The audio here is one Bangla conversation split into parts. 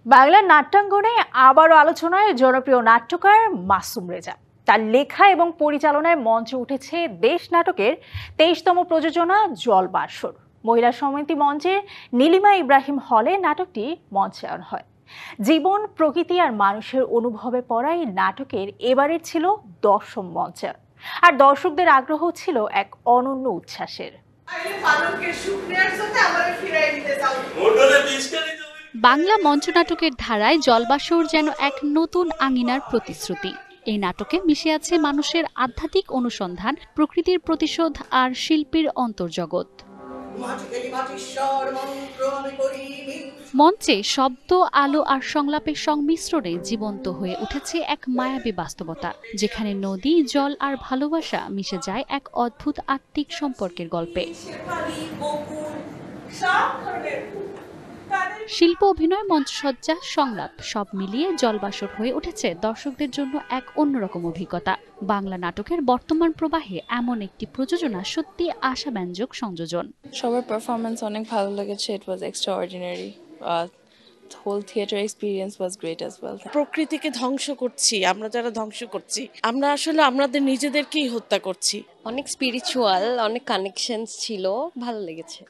বাংলার নাট্যাঙ্গনে আবারও আলোচনায় জনপ্রিয় নাট্যকার মাসুম রেজা। তার লেখা এবং পরিচালনায় মঞ্চে উঠেছে দেশ নাটকের ২৩তম প্রযোজনা জলবাসর। মহিলা সমিতি মঞ্চের নীলিমা ইব্রাহিম হলে নাটকটি মঞ্চায়ন হয়। জীবন, প্রকৃতি আর মানুষের অনুভবে পড়া এই নাটকের এবারের ছিল ১০ম মঞ্চায়ন, আর দর্শকদের আগ্রহ ছিল এক অনন্য উচ্ছ্বাসের। বাংলা মঞ্চনাটকের ধারায় জলবাসর যেন এক নতুন আঙিনার প্রতিশ্রুতি। এই নাটকে মিশে আছে মানুষের আধ্যাত্মিক অনুসন্ধান, প্রকৃতির প্রতিশোধ আর শিল্পীর অন্তর্জগৎ। মঞ্চে শব্দ, আলো আর সংলাপের সংমিশ্রণে জীবন্ত হয়ে উঠেছে এক মায়াবী বাস্তবতা, যেখানে নদী, জল আর ভালোবাসা মিশে যায় এক অদ্ভুত আত্মিক সম্পর্কের গল্পে। শিল্প, অভিনয়, মঞ্চসজ্জা, সংলাপ সব মিলিয়ে জলবাসর হয়ে উঠেছে দর্শকদের জন্য এক অন্যরকম অভিজ্ঞতা। বাংলা নাটকের বর্তমান প্রবাহে এমন একটি প্রযোজনা সত্যি আশাব্যঞ্জক সংযোজন। সবার পারফরমেন্স অনেক ভালো লেগেছে। It was extraordinary. Whole theatre experience was great as well. প্রকৃতিকে ধ্বংস করছি আমরা, যারা ধ্বংস করছি আমরা আসলে আমাদের নিজেদেরকেই হত্যা করছি। অনেক স্পিরিচুয়াল, অনেক কানেকশনস ছিল, ভালো লেগেছে।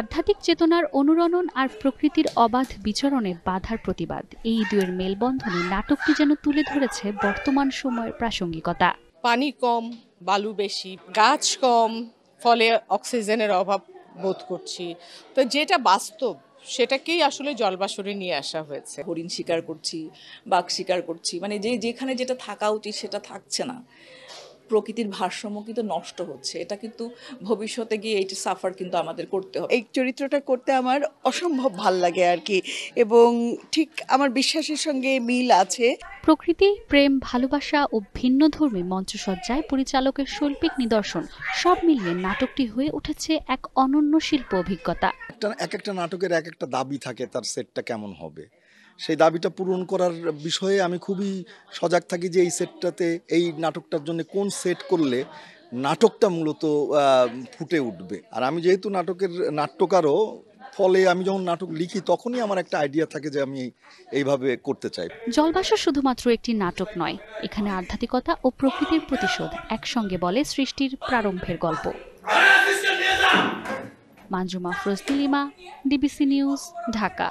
আধ্যাত্মিক চেতনার অনুরণন আর প্রকৃতির অবাধ বিচরণে বাধার প্রতিবাদ, এই দুয়ের মেলবন্ধনে নাটকটি যেন তুলে ধরেছে বর্তমান সময়ের প্রাসঙ্গিকতা। পানি কম, বালু বেশি, গাছ কম, ফলে অক্সিজেনের অভাব বোধ করছি। তো যেটা বাস্তব সেটাকেই আসলে জলবাসরে নিয়ে আসা হয়েছে। হরিণ শিকার করছি, বাঘ শিকার করছি, মানে যেখানে যেটা থাকা উচিত সেটা থাকছে না। প্রকৃতির ভারসাম্য কিন্তু নষ্ট হচ্ছে। এটা কিন্তু ভবিষ্যতে গিয়ে এইটা সাফার কিন্তু আমাদের করতে হবে। এই চরিত্রটা করতে আমার অসম্ভব ভাল লাগে আর কি, এবং ঠিক আমার বিশ্বাসের সঙ্গে মিল আছে। প্রকৃতি, প্রেম, ভালোবাসা ও ভিন্নধর্মী মঞ্চসজ্জায় পরিচালকের শৈল্পিক নিদর্শন সব মিলিয়ে নাটকটি হয়ে উঠেছে এক অনন্য শিল্প অভিজ্ঞতা। এক একটা নাটকের এক একটা দাবি থাকে, তার সেটটা কেমন হবে, সেই দাবিটা পূরণ করার বিষয়ে আমি খুবই সজাগ থাকি যে এই সেটটাতে, এই নাটকটার জন্য কোন সেট করলে নাটকটা মূলত ফুটে উঠবে। আর আমি যেহেতু নাটকের নাট্যকারও, ফলে আমি যখন নাটক লিখি তখনই আমার একটা আইডিয়া থাকে যে আমি এইভাবে করতে চাই। জলবাসর শুধুমাত্র একটি নাটক নয়, এখানে আধ্যাত্মিকতা ও প্রকৃতির প্রতিশোধ একসঙ্গে বলে সৃষ্টির প্রারম্ভের গল্প। Manjuma Afroz, Nilima, DBC news, Dhaka.